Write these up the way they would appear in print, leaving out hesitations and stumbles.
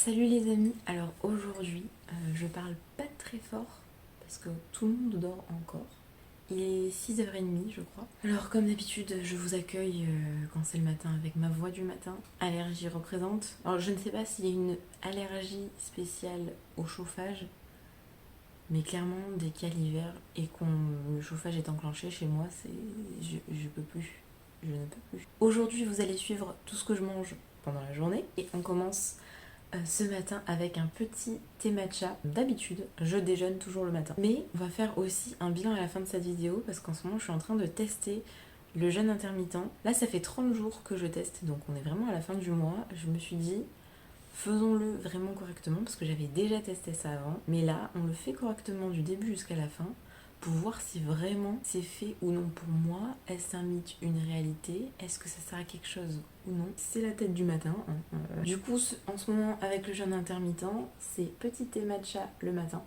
Salut les amis, alors aujourd'hui je parle pas très fort parce que tout le monde dort encore. Il est 6h30 je crois. Alors comme d'habitude je vous accueille quand c'est le matin avec ma voix du matin. Allergie représente. Alors je ne sais pas s'il y a une allergie spéciale au chauffage, mais clairement dès qu'il y a l'hiver et que le chauffage est enclenché chez moi, je peux plus. Je ne peux plus. Aujourd'hui vous allez suivre tout ce que je mange pendant la journée et on commence ce matin avec un petit thé matcha. D'habitude, je déjeune toujours le matin. Mais on va faire aussi un bilan à la fin de cette vidéo parce qu'en ce moment, je suis en train de tester le jeûne intermittent. Là, ça fait 30 jours que je teste, donc on est vraiment à la fin du mois. Je me suis dit, faisons-le vraiment correctement parce que j'avais déjà testé ça avant. Mais là, on le fait correctement du début jusqu'à la fin pour voir si vraiment c'est fait ou non pour moi. Est-ce un mythe, une réalité? Est-ce que ça sert à quelque chose ou non? C'est la tête du matin. Du coup, en ce moment, avec le jeûne intermittent, c'est petit thé matcha le matin.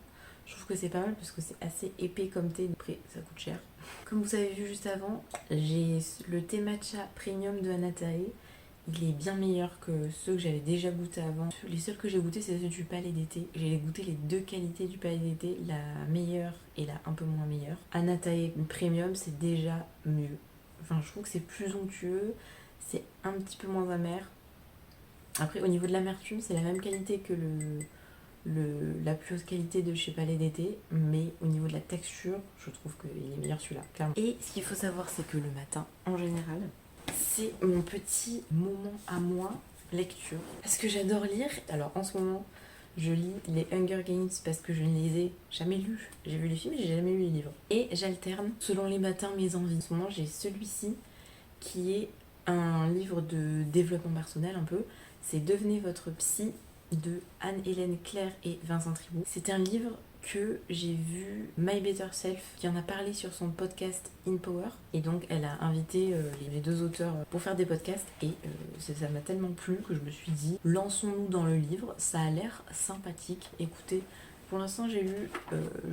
Je trouve que c'est pas mal parce que c'est assez épais comme thé. Après, ça coûte cher. Comme vous avez vu juste avant, j'ai le thé matcha premium de Anatae. Il est bien meilleur que ceux que j'avais déjà goûté avant. Les seuls que j'ai goûté, c'est ceux du Palais d'été. J'ai goûté les deux qualités du Palais d'été, la meilleure et la un peu moins meilleure. Anatae Premium, c'est déjà mieux. Enfin, je trouve que c'est plus onctueux, c'est un petit peu moins amer. Après, au niveau de l'amertume, c'est la même qualité que la plus haute qualité de chez Palais d'été, mais au niveau de la texture, je trouve qu'il est meilleur celui-là, clairement. Et ce qu'il faut savoir, c'est que le matin, en général, c'est mon petit moment à moi lecture. Parce que j'adore lire. Alors en ce moment, je lis les Hunger Games parce que je ne les ai jamais lus. J'ai vu les films, mais j'ai jamais lu les livres. Et j'alterne selon les matins mes envies. En ce moment, j'ai celui-ci qui est un livre de développement personnel un peu. C'est Devenez votre psy de Anne-Hélène Claire et Vincent Tribou. C'est un livre que j'ai vu My Better Self qui en a parlé sur son podcast In Power, et donc elle a invité les deux auteurs pour faire des podcasts, et ça m'a tellement plu que je me suis dit lançons-nous dans le livre, ça a l'air sympathique. Écoutez, pour l'instant j'ai lu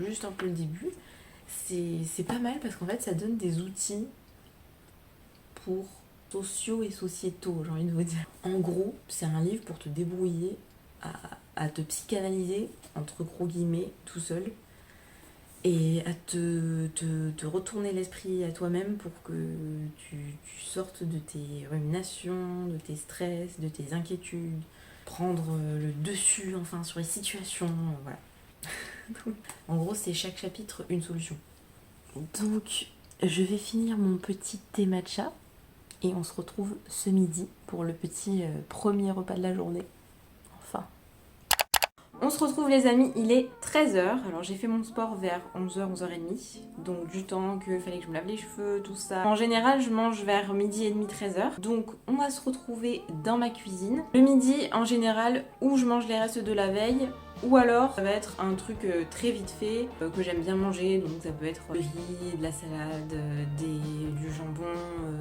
juste un peu le début, c'est pas mal parce qu'en fait ça donne des outils pour sociaux et sociétaux, j'ai envie de vous dire. En gros, c'est un livre pour te débrouiller à te psychanalyser, entre gros guillemets, tout seul, et à te retourner l'esprit à toi-même pour que tu sortes de tes ruminations, de tes stress, de tes inquiétudes, prendre le dessus, enfin, sur les situations, voilà. Donc, en gros, c'est chaque chapitre une solution. Donc, je vais finir mon petit thé matcha, et on se retrouve ce midi pour le petit premier repas de la journée. Enfin. On se retrouve les amis, il est 13h. Alors j'ai fait mon sport vers 11h, 11h30. Donc du temps qu'il fallait que je me lave les cheveux, tout ça. En général, je mange vers midi et demi, 13h. Donc on va se retrouver dans ma cuisine. Le midi, en général, où je mange les restes de la veille, ou alors ça va être un truc très vite fait que j'aime bien manger, donc ça peut être du riz, de la salade, du jambon,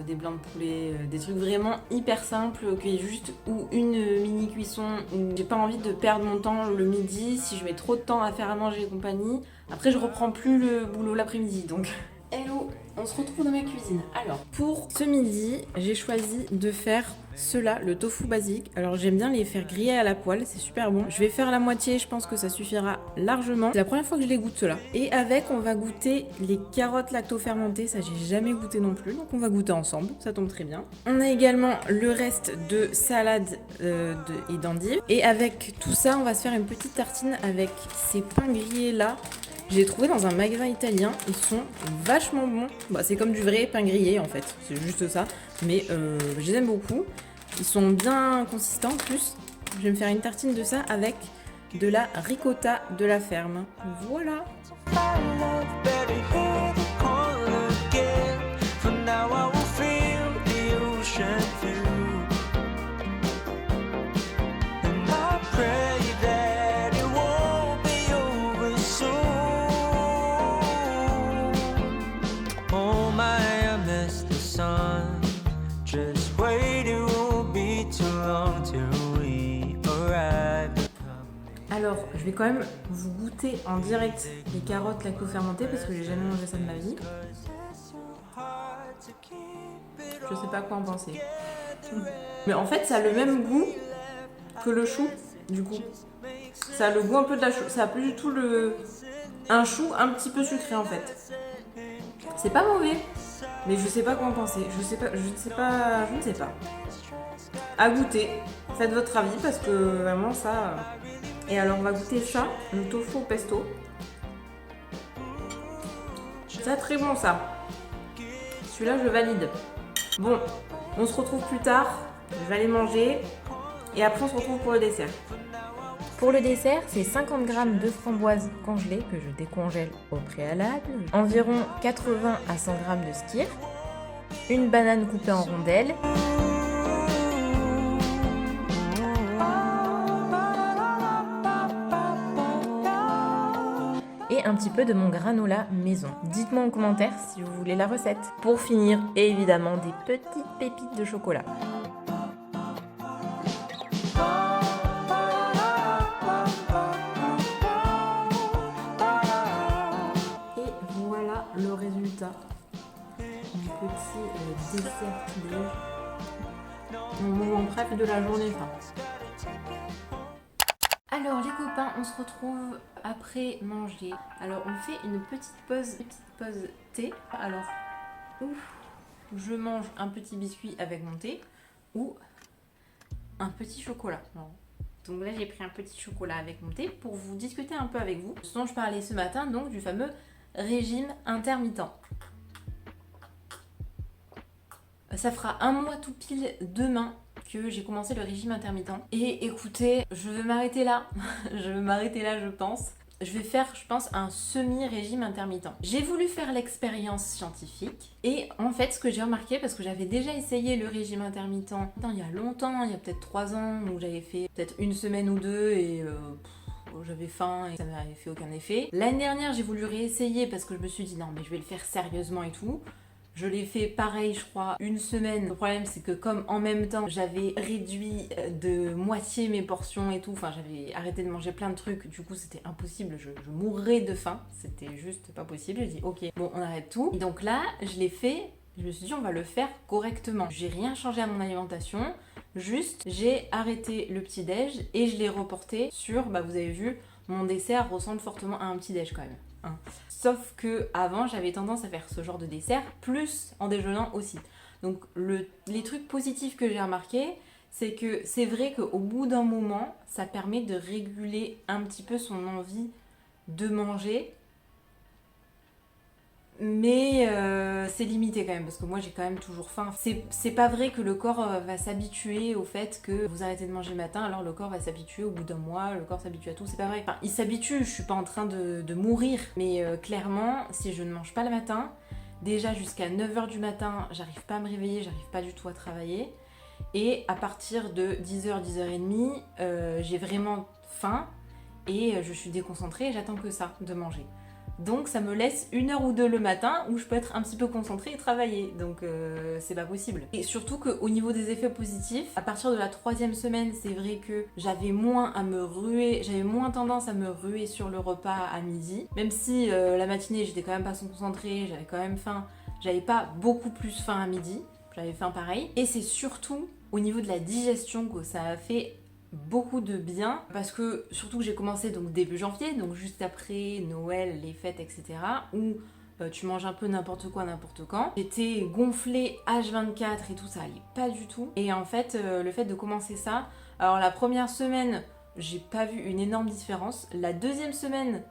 des blancs de poulet, des trucs vraiment hyper simples qui est juste ou une mini cuisson, où j'ai pas envie de perdre mon temps le midi si je mets trop de temps à faire à manger et compagnie. Après je reprends plus le boulot l'après-midi, donc hello, on se retrouve dans ma cuisine. Alors, pour ce midi, j'ai choisi de faire ceux-là, le tofu basique. Alors, j'aime bien les faire griller à la poêle, c'est super bon. Je vais faire la moitié, je pense que ça suffira largement. C'est la première fois que je les goûte, ceux-là. Et avec, on va goûter les carottes lacto-fermentées. Ça, j'ai jamais goûté non plus, donc on va goûter ensemble. Ça tombe très bien. On a également le reste de salade et d'endives. Et avec tout ça, on va se faire une petite tartine avec ces pains grillés-là. Je les ai trouvés dans un magasin italien, ils sont vachement bons. Bah, c'est comme du vrai pain grillé en fait, c'est juste ça. Mais je les aime beaucoup. Ils sont bien consistants en plus. Je vais me faire une tartine de ça avec de la ricotta de la ferme. Voilà. Alors, je vais quand même vous goûter en direct les carottes lacto-fermentées parce que j'ai jamais mangé ça de ma vie. Je sais pas quoi en penser. Mais en fait, ça a le même goût que le chou. Du coup, ça a le goût un peu de la chou. Ça a plus du tout un chou un petit peu sucré en fait. C'est pas mauvais, mais je sais pas quoi en penser. Je ne sais pas. À goûter. Faites votre avis parce que vraiment ça. Et alors on va goûter ça, le tofu au pesto. C'est très bon ça. Celui-là je valide. Bon, on se retrouve plus tard. Je vais aller manger. Et après on se retrouve pour le dessert. Pour le dessert, c'est 50 g de framboises congelées que je décongèle au préalable, environ 80 à 100 g de skyr, une banane coupée en rondelles, et un petit peu de mon granola maison. Dites-moi en commentaire si vous voulez la recette. Pour finir, évidemment, des petites pépites de chocolat. Et voilà le résultat. Un petit dessert petit-déj. Mon moment préf de la journée. Alors les copains, on se retrouve après manger. Alors on fait une petite pause thé. Alors je mange un petit biscuit avec mon thé ou un petit chocolat. Donc là j'ai pris un petit chocolat avec mon thé pour vous discuter un peu avec vous. Ce dont je parlais ce matin, donc du fameux régime intermittent. Ça fera un mois tout pile demain que j'ai commencé le régime intermittent. Et écoutez, je vais m'arrêter là. Je pense. Je vais faire, je pense, un semi-régime intermittent. J'ai voulu faire l'expérience scientifique. Et en fait, ce que j'ai remarqué, parce que j'avais déjà essayé le régime intermittent il y a longtemps, il y a peut-être 3 ans, où j'avais fait peut-être une semaine ou deux et j'avais faim et ça m'avait fait aucun effet. L'année dernière, j'ai voulu réessayer parce que je me suis dit non, mais je vais le faire sérieusement et tout. Je l'ai fait pareil, je crois, une semaine. Le problème, c'est que comme en même temps, j'avais réduit de moitié mes portions et tout, enfin, j'avais arrêté de manger plein de trucs, du coup, c'était impossible, je mourrais de faim, c'était juste pas possible. J'ai dit, ok, bon, on arrête tout. Et donc là, je l'ai fait, je me suis dit, on va le faire correctement. J'ai rien changé à mon alimentation, juste, j'ai arrêté le petit-déj et je l'ai reporté sur, vous avez vu, mon dessert ressemble fortement à un petit-déj quand même. Sauf que avant j'avais tendance à faire ce genre de dessert plus en déjeunant aussi. Donc les trucs positifs que j'ai remarqué, c'est que c'est vrai qu'au bout d'un moment ça permet de réguler un petit peu son envie de manger, mais c'est limité quand même parce que moi j'ai quand même toujours faim. C'est pas vrai que le corps va s'habituer au fait que vous arrêtez de manger le matin, alors le corps va s'habituer au bout d'un mois, le corps s'habitue à tout, c'est pas vrai. Enfin, il s'habitue, je suis pas en train de mourir, mais clairement, si je ne mange pas le matin, déjà jusqu'à 9h du matin, j'arrive pas à me réveiller, j'arrive pas du tout à travailler. Et à partir de 10h, 10h30, j'ai vraiment faim et je suis déconcentrée et j'attends que ça, de manger. Donc ça me laisse 1 heure ou 2 le matin où je peux être un petit peu concentrée et travailler. Donc c'est pas possible. Et surtout qu'au niveau des effets positifs, à partir de la 3e semaine, c'est vrai que j'avais moins tendance à me ruer sur le repas à midi. Même si la matinée j'étais quand même pas concentrée, j'avais quand même faim. J'avais pas beaucoup plus faim à midi. J'avais faim pareil. Et c'est surtout au niveau de la digestion que ça a fait beaucoup de bien parce que surtout que j'ai commencé donc début janvier, donc juste après Noël, les fêtes, etc. où tu manges un peu n'importe quoi, n'importe quand. J'étais gonflée H24 et tout, ça allait pas du tout. Et en fait, le fait de commencer ça, alors la première semaine, j'ai pas vu une énorme différence. La 2e semaine,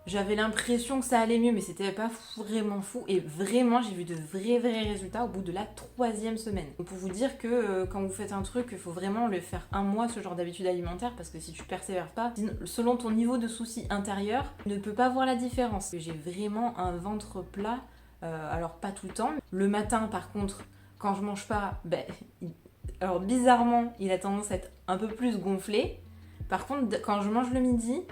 j'avais l'impression que ça allait mieux, mais c'était pas vraiment fou. Et vraiment, j'ai vu de vrais résultats au bout de la 3e semaine. Donc pour vous dire que quand vous faites un truc, il faut vraiment le faire un mois, ce genre d'habitude alimentaire, parce que si tu persévères pas, selon ton niveau de souci intérieur, tu ne peux pas voir la différence. J'ai vraiment un ventre plat, alors pas tout le temps. Le matin, par contre, quand je mange pas, alors bizarrement, il a tendance à être un peu plus gonflé. Par contre, quand je mange le midi,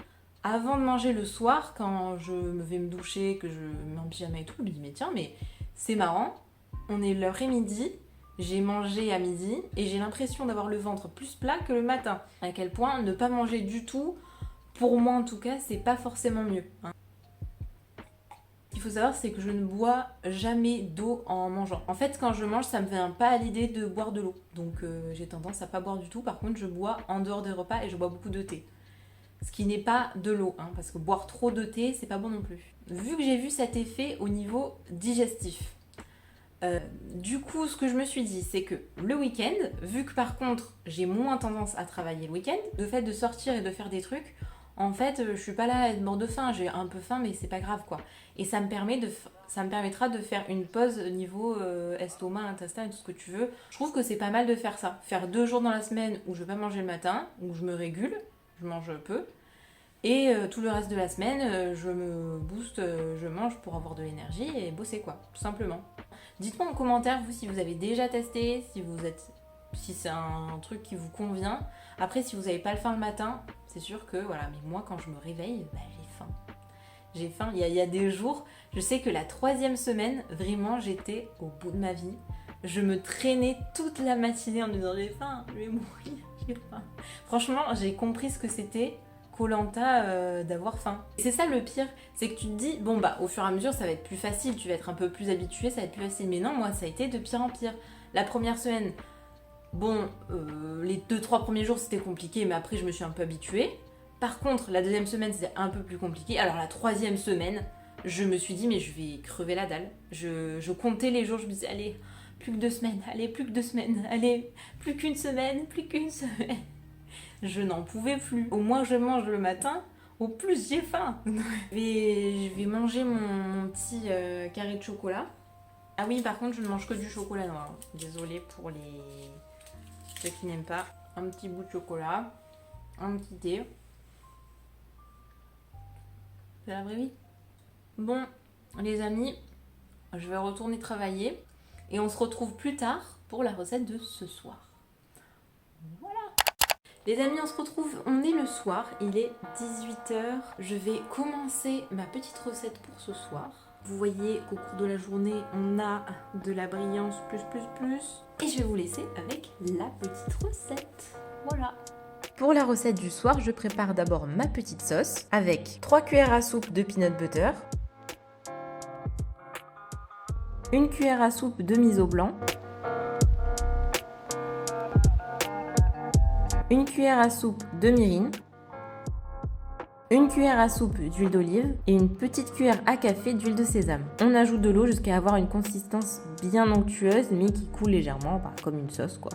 avant de manger le soir, quand je vais me doucher, que je mets en pyjama et tout, je me dis mais tiens, mais c'est marrant, on est l'heure et midi, j'ai mangé à midi et j'ai l'impression d'avoir le ventre plus plat que le matin. À quel point ne pas manger du tout, pour moi en tout cas, c'est pas forcément mieux. Il faut savoir, c'est que je ne bois jamais d'eau en mangeant. En fait, quand je mange, ça me vient pas à l'idée de boire de l'eau. Donc j'ai tendance à pas boire du tout. Par contre, je bois en dehors des repas et je bois beaucoup de thé. Ce qui n'est pas de l'eau, hein, parce que boire trop de thé, c'est pas bon non plus. Vu que j'ai vu cet effet au niveau digestif, du coup, ce que je me suis dit, c'est que le week-end, vu que par contre, j'ai moins tendance à travailler le week-end, le fait de sortir et de faire des trucs, en fait, je suis pas là à être mort de faim, j'ai un peu faim, mais c'est pas grave, quoi. Et ça me permettra de faire une pause au niveau estomac, intestin et tout ce que tu veux. Je trouve que c'est pas mal de faire ça. Faire 2 jours dans la semaine où je vais pas manger le matin, où je me régule, je mange peu. Et tout le reste de la semaine, je me booste, je mange pour avoir de l'énergie et bosser, quoi, tout simplement. Dites-moi en commentaire, vous, si vous avez déjà testé, si c'est un truc qui vous convient. Après, si vous n'avez pas le faim le matin, c'est sûr que, voilà, mais moi, quand je me réveille, j'ai faim. J'ai faim. Il y a des jours, je sais que la 3e semaine, vraiment, j'étais au bout de ma vie. Je me traînais toute la matinée en me disant, j'ai faim, je vais mourir, j'ai faim. Franchement, j'ai compris ce que c'était Koh-Lanta d'avoir faim. Et c'est ça le pire, c'est que tu te dis, bon bah au fur et à mesure ça va être plus facile, tu vas être un peu plus habitué, ça va être plus facile. Mais non, moi ça a été de pire en pire. La première semaine, bon, les 2-3 premiers jours c'était compliqué, mais après je me suis un peu habituée. Par contre, la 2e semaine c'était un peu plus compliqué. Alors la 3e semaine, je me suis dit, mais je vais crever la dalle. Je comptais les jours, je me disais, allez, plus que 2 semaines, allez, plus que 2 semaines, allez, plus qu'une semaine, plus qu'une semaine. Je n'en pouvais plus. Au moins je mange le matin, au plus j'ai faim. Je vais manger mon petit carré de chocolat. Ah oui, par contre, je ne mange que du chocolat noir. Désolée pour ceux qui n'aiment pas. Un petit bout de chocolat, un petit thé. C'est la vraie vie. Bon, les amis, je vais retourner travailler et on se retrouve plus tard pour la recette de ce soir. Les amis, on se retrouve, on est le soir, il est 18h. Je vais commencer ma petite recette pour ce soir. Vous voyez qu'au cours de la journée, on a de la brillance plus. Et je vais vous laisser avec la petite recette. Voilà. Pour la recette du soir, je prépare d'abord ma petite sauce avec 3 cuillères à soupe de peanut butter, 1 cuillère à soupe de miso blanc, 1 cuillère à soupe de mirin, 1 cuillère à soupe d'huile d'olive et une petite cuillère à café d'huile de sésame. On ajoute de l'eau jusqu'à avoir une consistance bien onctueuse mais qui coule légèrement, comme une sauce quoi.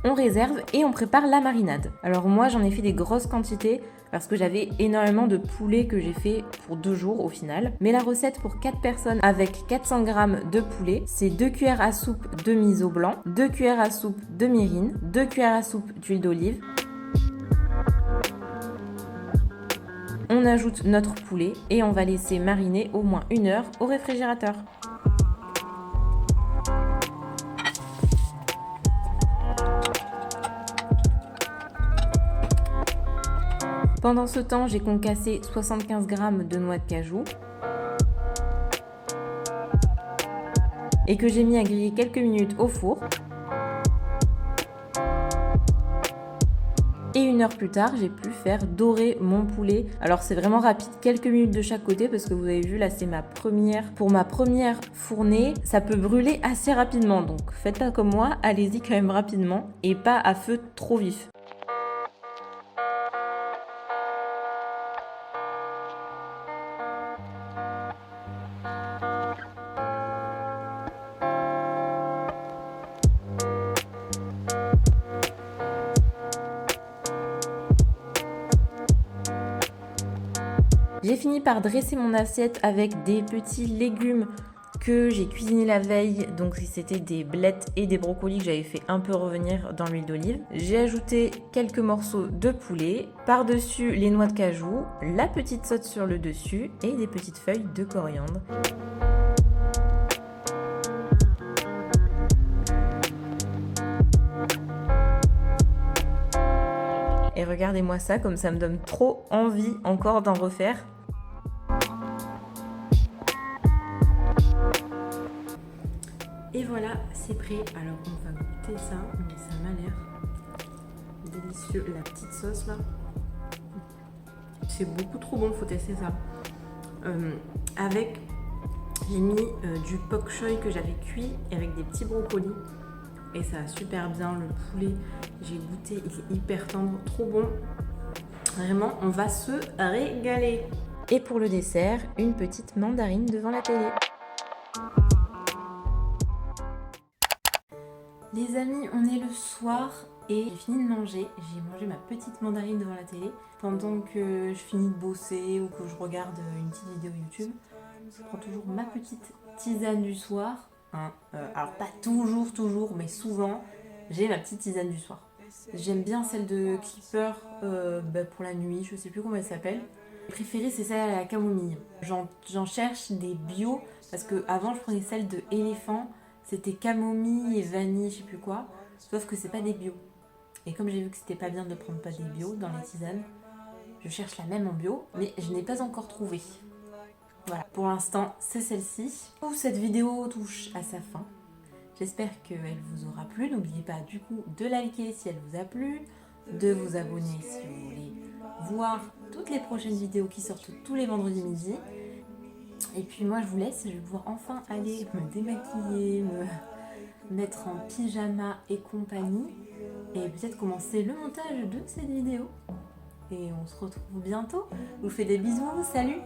On réserve et on prépare la marinade. Alors moi j'en ai fait des grosses quantités parce que j'avais énormément de poulet que j'ai fait pour 2 jours au final. Mais la recette pour 4 personnes avec 400 g de poulet, c'est 2 cuillères à soupe de miso blanc, 2 cuillères à soupe de mirin, 2 cuillères à soupe d'huile d'olive. On ajoute notre poulet et on va laisser mariner au moins 1 heure au réfrigérateur. Pendant ce temps, j'ai concassé 75 g de noix de cajou et que j'ai mis à griller quelques minutes au four. Et 1 heure plus tard, j'ai pu faire dorer mon poulet. Alors c'est vraiment rapide, quelques minutes de chaque côté parce que vous avez vu là c'est pour ma première fournée, ça peut brûler assez rapidement. Donc faites pas comme moi, allez-y quand même rapidement et pas à feu trop vif. J'ai fini par dresser mon assiette avec des petits légumes que j'ai cuisinés la veille. Donc c'était des blettes et des brocolis que j'avais fait un peu revenir dans l'huile d'olive. J'ai ajouté quelques morceaux de poulet, par-dessus les noix de cajou, la petite sauce sur le dessus et des petites feuilles de coriandre. Et regardez-moi ça, comme ça me donne trop envie encore d'en refaire. voilà, c'est prêt. Alors on va goûter ça, mais ça m'a l'air délicieux. La petite sauce là, c'est beaucoup trop bon, faut tester ça. J'ai mis du bok choy que j'avais cuit avec des petits brocolis. Et ça va super bien, le poulet, j'ai goûté, il est hyper tendre, trop bon. Vraiment, on va se régaler. Et pour le dessert, une petite mandarine devant la télé. Les amis, on est le soir et j'ai fini de manger. J'ai mangé ma petite mandarine devant la télé. Pendant que je finis de bosser ou que je regarde une petite vidéo YouTube, je prends toujours ma petite tisane du soir. Alors pas toujours, mais souvent, j'ai ma petite tisane du soir. J'aime bien celle de Clipper pour la nuit, je sais plus comment elle s'appelle. Mes préférée c'est celle à la camomille. J'en cherche des bio parce que avant je prenais celle de éléphant, c'était camomille et vanille, je sais plus quoi. Sauf que c'est pas des bio. Et comme j'ai vu que c'était pas bien de prendre pas des bio dans les tisanes, je cherche la même en bio, mais je n'ai pas encore trouvé. Voilà, pour l'instant c'est celle-ci. Cette vidéo touche à sa fin. J'espère qu'elle vous aura plu. N'oubliez pas du coup de liker si elle vous a plu, de vous abonner si vous voulez voir toutes les prochaines vidéos qui sortent tous les vendredis midi. Et puis moi je vous laisse, je vais pouvoir enfin aller me démaquiller, me mettre en pyjama et compagnie. Et peut-être commencer le montage de cette vidéo. Et on se retrouve bientôt. Je vous fais des bisous, salut!